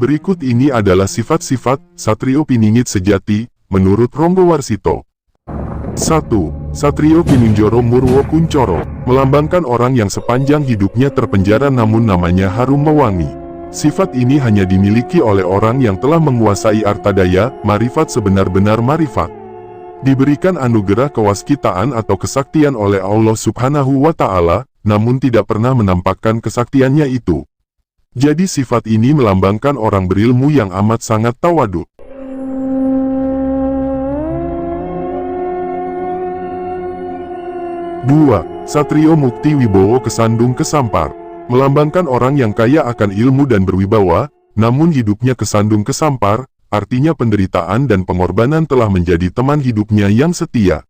Berikut ini adalah sifat-sifat Satrio Piningit sejati, menurut Ronggowarsito. 1. Satrio Pinunjoro Murwo Kuncoro, melambangkan orang yang sepanjang hidupnya terpenjara namun namanya harum mewangi. Sifat ini hanya dimiliki oleh orang yang telah menguasai artadaya, marifat sebenar-benar marifat. Diberikan anugerah kewaskitaan atau kesaktian oleh Allah Subhanahu wa Ta'ala, namun tidak pernah menampakkan kesaktiannya itu. Jadi sifat ini melambangkan orang berilmu yang amat sangat tawadu. 2. Satrio Mukti Wibowo Kesandung Kesampar, melambangkan orang yang kaya akan ilmu dan berwibawa, namun hidupnya kesandung kesampar, artinya penderitaan dan pengorbanan telah menjadi teman hidupnya yang setia.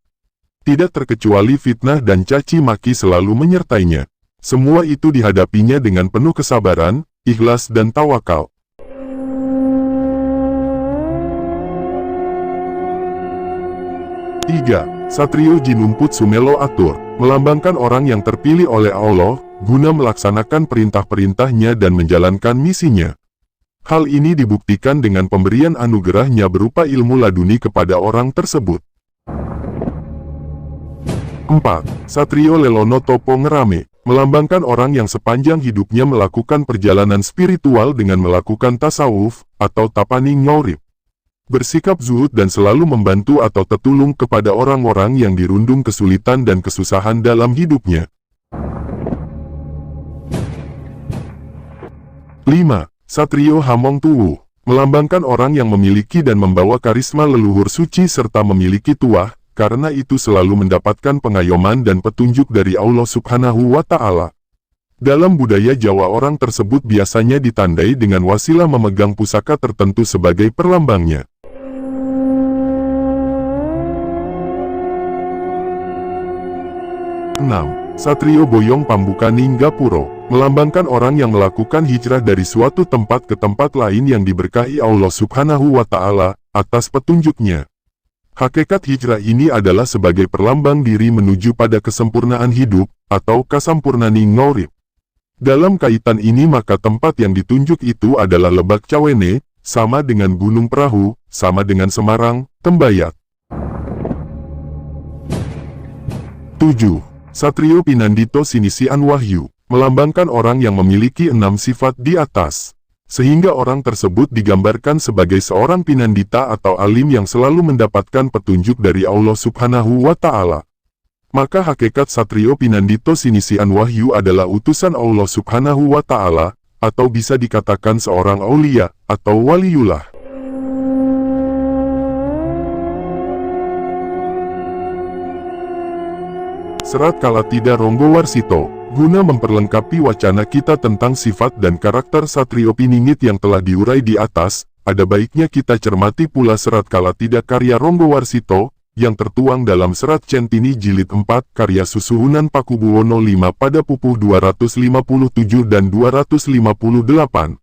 Tidak terkecuali fitnah dan caci maki selalu menyertainya. Semua itu dihadapinya dengan penuh kesabaran, ikhlas dan tawakal. 3. Satrio Jinumput Sumelo Atur, melambangkan orang yang terpilih oleh Allah, guna melaksanakan perintah-perintahnya dan menjalankan misinya. Hal ini dibuktikan dengan pemberian anugerahnya berupa ilmu laduni kepada orang tersebut. 4. Satrio Lelono Topo Ngerame, melambangkan orang yang sepanjang hidupnya melakukan perjalanan spiritual dengan melakukan tasawuf, atau tapani ngaurip. Bersikap zuhud dan selalu membantu atau tertulung kepada orang-orang yang dirundung kesulitan dan kesusahan dalam hidupnya. 5. Satrio Hamong Tuwu, melambangkan orang yang memiliki dan membawa karisma leluhur suci serta memiliki tuah, karena itu selalu mendapatkan pengayoman dan petunjuk dari Allah Subhanahu wa Ta'ala. Dalam budaya Jawa orang tersebut biasanya ditandai dengan wasilah memegang pusaka tertentu sebagai perlambangnya. 6. Satrio Boyong Pambukaning Gapuro, melambangkan orang yang melakukan hijrah dari suatu tempat ke tempat lain yang diberkahi Allah Subhanahu wa Ta'ala atas petunjuknya. Hakikat hijrah ini adalah sebagai perlambang diri menuju pada kesempurnaan hidup, atau kasampurnani ngaurip. Dalam kaitan ini maka tempat yang ditunjuk itu adalah Lebak Cawene, sama dengan Gunung Perahu, sama dengan Semarang, Tembayat. 7. Satrio Pinandito Sinisian Wahyu, melambangkan orang yang memiliki 6 sifat di atas. Sehingga orang tersebut digambarkan sebagai seorang pinandita atau alim yang selalu mendapatkan petunjuk dari Allah Subhanahu wa Ta'ala. Maka hakikat Satrio Pinandito Sinisian Wahyu adalah utusan Allah Subhanahu wa Ta'ala, atau bisa dikatakan seorang aulia, atau waliullah. Serat Kalatida Ronggowarsito, guna memperlengkapi wacana kita tentang sifat dan karakter Satrio Piningit yang telah diurai di atas, ada baiknya kita cermati pula Serat Kalatida karya Ronggowarsito, yang tertuang dalam Serat Centini Jilid 4 karya Susuhunan Pakubuwono V pada pupuh 257 dan 258.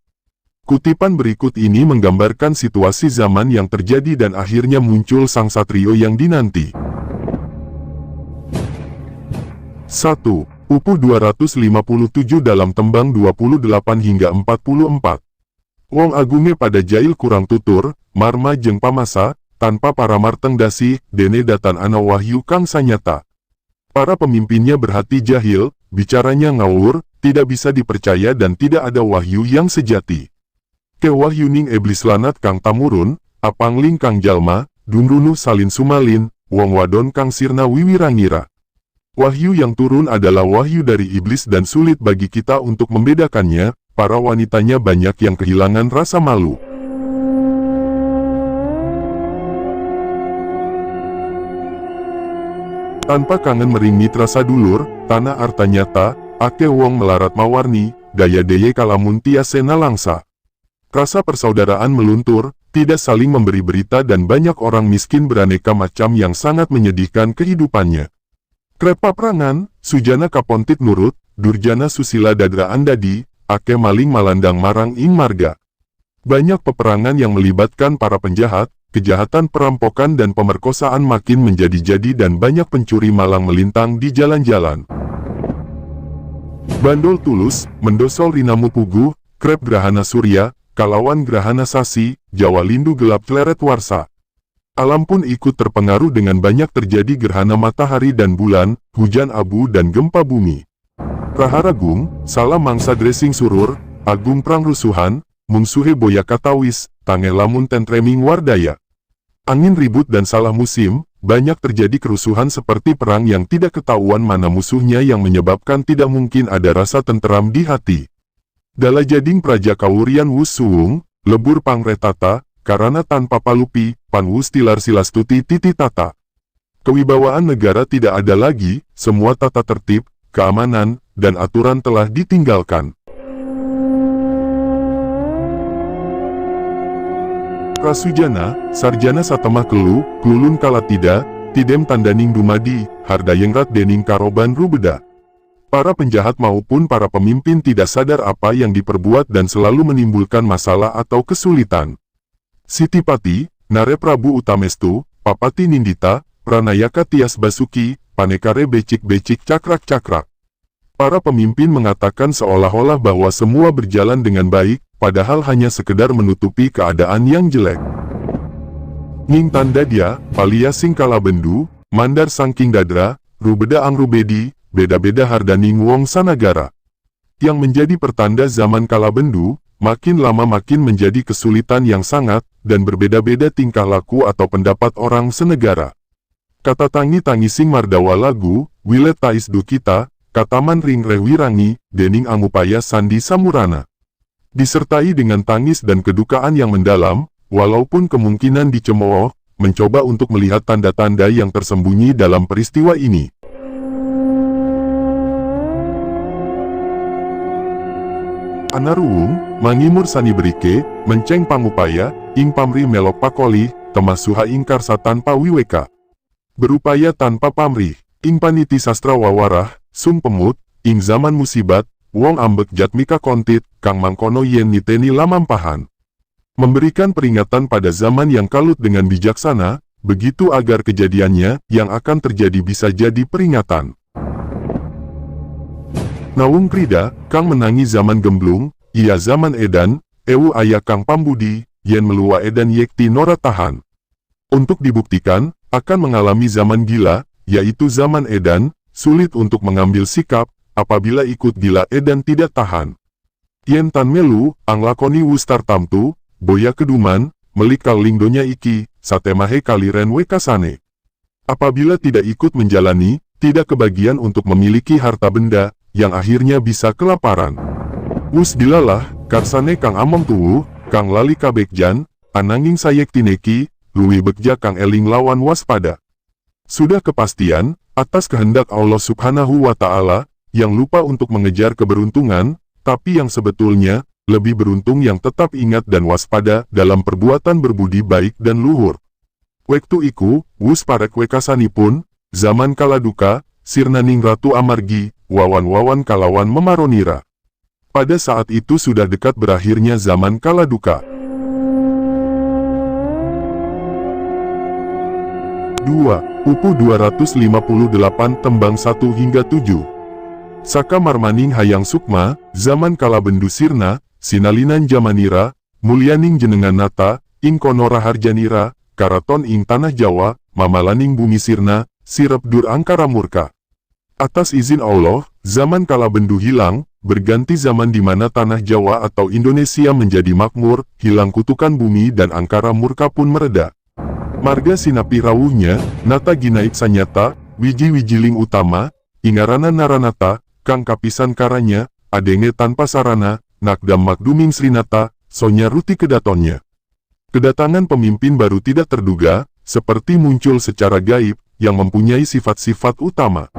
Kutipan berikut ini menggambarkan situasi zaman yang terjadi dan akhirnya muncul sang Satrio yang dinanti. 1. Pupuh 257 dalam tembang 28 hingga 44. Wong agunge pada jail kurang tutur, marma jeng pamasa, tanpa para marteng dasi, dene datan ana wahyu kang sanyata. Para pemimpinnya berhati jahil, bicaranya ngawur, tidak bisa dipercaya dan tidak ada wahyu yang sejati. Kewahyuning iblis lanat kang tamurun, apangling kang jalma, dunrunu salin sumalin, wong wadon kang sirna wiwirangira. Wahyu yang turun adalah wahyu dari iblis dan sulit bagi kita untuk membedakannya, para wanitanya banyak yang kehilangan rasa malu. Tanpa kangen mering mitra sadulur, tanah arta nyata, ake wong melarat mawarni, daya deye kalamun tiase nalangsa. Rasa persaudaraan meluntur, tidak saling memberi berita dan banyak orang miskin beraneka macam yang sangat menyedihkan kehidupannya. Krepa perangan, sujana kapontit nurut, durjana susila dadra andadi, ake maling malandang marang ing marga. Banyak peperangan yang melibatkan para penjahat, kejahatan perampokan dan pemerkosaan makin menjadi-jadi dan banyak pencuri malang melintang di jalan-jalan. Bandol tulus, mendosol rinamu pugu, krep grahana surya, kalawan gerhana sasi, Jawa lindu gelap pleret warsa. Alam pun ikut terpengaruh dengan banyak terjadi gerhana matahari dan bulan, hujan abu dan gempa bumi. Raharagung, salah mangsa dressing surur, agung prang rusuhan, mungsuhe boya katawis, tange lamun tentreming wardaya. Angin ribut dan salah musim, banyak terjadi kerusuhan seperti perang yang tidak ketahuan mana musuhnya yang menyebabkan tidak mungkin ada rasa tenteram di hati. Dala jading praja kawurian wus suwung, lebur pangretata, karena tanpa palupi, panwus tilar silastuti titi tata. Kewibawaan negara tidak ada lagi, semua tata tertib, keamanan, dan aturan telah ditinggalkan. Prasujana, sarjana satemah kelu, klulun kalatida, tidem tandaning dumadi, hardayengrat dening karoban rubeda. Para penjahat maupun para pemimpin tidak sadar apa yang diperbuat dan selalu menimbulkan masalah atau kesulitan. Sitipati, Nare Prabu Utamestu, Papati Nindita, Pranayaka Tias Basuki, Panekare becik-becik cakrak-cakrak. Para pemimpin mengatakan seolah-olah bahwa semua berjalan dengan baik, padahal hanya sekedar menutupi keadaan yang jelek. Ning tanda dia, Palia Singkala Bendu, Mandar Sangking Dadra, Rubeda Angrubedi, beda-beda hardaning wong sanagara. Yang menjadi pertanda zaman kala Bendu, makin lama makin menjadi kesulitan yang sangat, dan berbeda-beda tingkah laku atau pendapat orang senegara. Kata tangi sing mardawa lagu, wilet tais dukita, kataman ring rewirangi, dening angupaya sandi samurana. Disertai dengan tangis dan kedukaan yang mendalam, walaupun kemungkinan dicemooh, mencoba untuk melihat tanda-tanda yang tersembunyi dalam peristiwa ini. Anaruwung, mangimur sani berike, menceng pangupaya, ing pamri melok pakoli, temasuha ingkar tanpa wiweka. Berupaya tanpa pamrih, ing paniti sastra wawarah, sum pemut, ing zaman musibat, wong ambek jatmika kontit, kang mangkono yen niteni lamampahan. Memberikan peringatan pada zaman yang kalut dengan bijaksana, begitu agar kejadiannya yang akan terjadi bisa jadi peringatan. Nawung Krida, kang menangi zaman gemblung, ia zaman edan, ewu aya kang pambudi, yen melua edan yekti nora tahan. Untuk dibuktikan, akan mengalami zaman gila, yaitu zaman edan, sulit untuk mengambil sikap, apabila ikut gila edan tidak tahan. Yen tan melu, ang lakoni wustar tamtu, boya keduman, melikal lingdonya iki, satemahe kaliren wekasane. Apabila tidak ikut menjalani, tidak kebagian untuk memiliki harta benda, yang akhirnya bisa kelaparan. Wus dilalah, karsane kang among tuwu, kang lali kabekjan, ananging sayek tineki, luwi bekja kang eling lawan waspada. Sudah kepastian, atas kehendak Allah Subhanahu wa Ta'ala, yang lupa untuk mengejar keberuntungan, tapi yang sebetulnya, lebih beruntung yang tetap ingat dan waspada dalam perbuatan berbudi baik dan luhur. Wektu iku, wus parek wekasanipun, zaman kaladuka, sirnaning Ratu Amargi, wawan-wawan kalawan memaronira. Pada saat itu sudah dekat berakhirnya zaman kaladuka. 2. Upu 258 tembang 1 hingga 7. Saka marmaning hayang sukma, zaman kala bendu sirna, sinalinan jamanira, mulyaning jenengan nata, ing kono raharjanira, karaton ing tanah Jawa, mamalaning bumi sirna, sirep dur angkara murka. Atas izin Allah, zaman kala bendu hilang, berganti zaman di mana tanah Jawa atau Indonesia menjadi makmur, hilang kutukan bumi dan angkara murka pun mereda. Marga sinapi rawuhnya, nata ginaik sanyata, wiji-wijiling utama, ingarana naranata, kang kapisan karanya, adenge tanpa sarana, nakdam makduming srinata, sonya ruti kedatonnya. Kedatangan pemimpin baru tidak terduga, seperti muncul secara gaib, yang mempunyai sifat-sifat utama.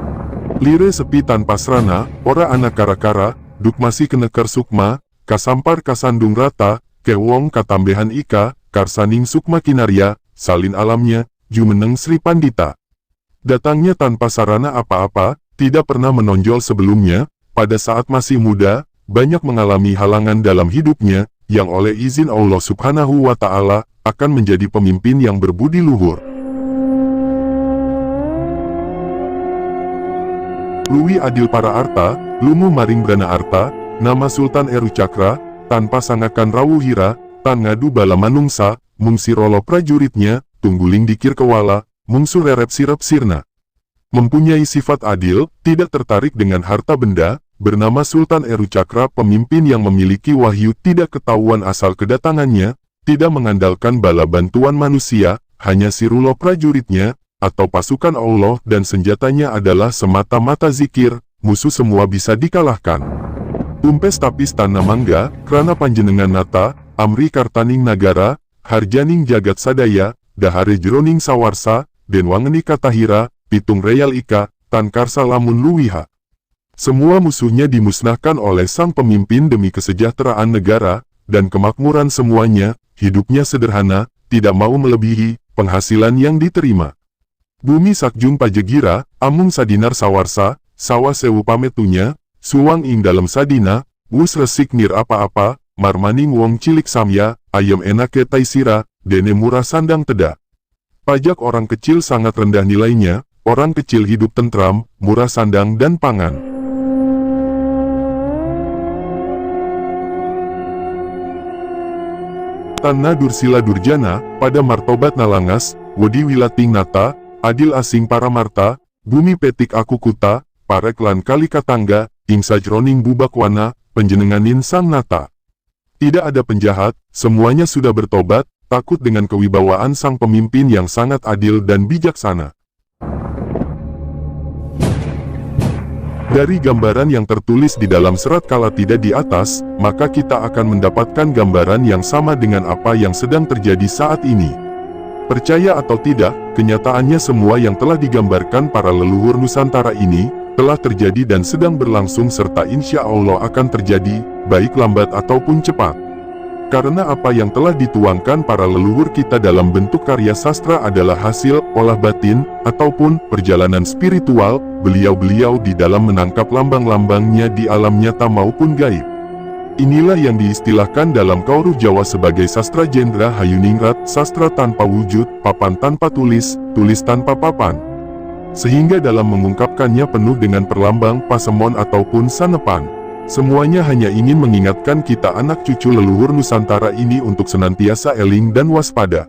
Lire sepi tanpa serana, ora anak kara-kara, duk masih keneker sukma, kasampar kasandung rata, kewong katambehan ika, karsaning sukma kinarya, salin alamnya, jumeneng Sri Pandita. Datangnya tanpa sarana apa-apa, tidak pernah menonjol sebelumnya, pada saat masih muda, banyak mengalami halangan dalam hidupnya, yang oleh izin Allah Subhanahu wa Ta'ala, akan menjadi pemimpin yang berbudi luhur. Luwi adil para arta, lumu maring brana arta, nama Sultan Eru Cakra, tanpa sangakan rawuhira, tan ngadu bala manungsa, mung sirolo prajuritnya, tungguling dikir kewala, mung surerep sirep sirna. Mempunyai sifat adil, tidak tertarik dengan harta benda, bernama Sultan Eru Cakra, pemimpin yang memiliki wahyu tidak ketahuan asal kedatangannya, tidak mengandalkan bala bantuan manusia, hanya sirulo prajuritnya, atau pasukan Allah dan senjatanya adalah semata-mata zikir, musuh semua bisa dikalahkan. Tumpes tapis tanah mangga, krana panjenengan nata, amri kartaning nagara, harjaning jagat sadaya, dahare jeroning sawarsa, den wangeni katahira, pitung real ika, tan karsa lamun luwiha. Semua musuhnya dimusnahkan oleh sang pemimpin demi kesejahteraan negara, dan kemakmuran semuanya, hidupnya sederhana, tidak mau melebihi penghasilan yang diterima. Bumi sakjung pajegira, amung sadinar sawarsa, sawa sewu pametunya, suwang ing dalam sadina, wus resik nir apa-apa, marmaning wong cilik samya, ayam enake taisira, dene murah sandang teda. Pajak orang kecil sangat rendah nilainya, orang kecil hidup tentram, murah sandang dan pangan. Tanna dursila durjana, pada martobat nalangas, wedi wilating nata, adil asing para marta, bumi petik aku kuta, parek lan kali katangga, ing sajroning bubakwana, penjenenganin sang nata. Tidak ada penjahat, semuanya sudah bertobat, takut dengan kewibawaan sang pemimpin yang sangat adil dan bijaksana. Dari gambaran yang tertulis di dalam serat Kalatida di atas, maka kita akan mendapatkan gambaran yang sama dengan apa yang sedang terjadi saat ini. Percaya atau tidak, kenyataannya semua yang telah digambarkan para leluhur Nusantara ini, telah terjadi dan sedang berlangsung serta insya Allah akan terjadi, baik lambat ataupun cepat. Karena apa yang telah dituangkan para leluhur kita dalam bentuk karya sastra adalah hasil olah batin, ataupun perjalanan spiritual, beliau-beliau di dalam menangkap lambang-lambangnya di alam nyata maupun gaib. Inilah yang diistilahkan dalam kauruh Jawa sebagai sastra jendra hayuningrat, sastra tanpa wujud, papan tanpa tulis, tulis tanpa papan. Sehingga dalam mengungkapkannya penuh dengan perlambang, pasemon ataupun sanepan. Semuanya hanya ingin mengingatkan kita anak cucu leluhur Nusantara ini untuk senantiasa eling dan waspada.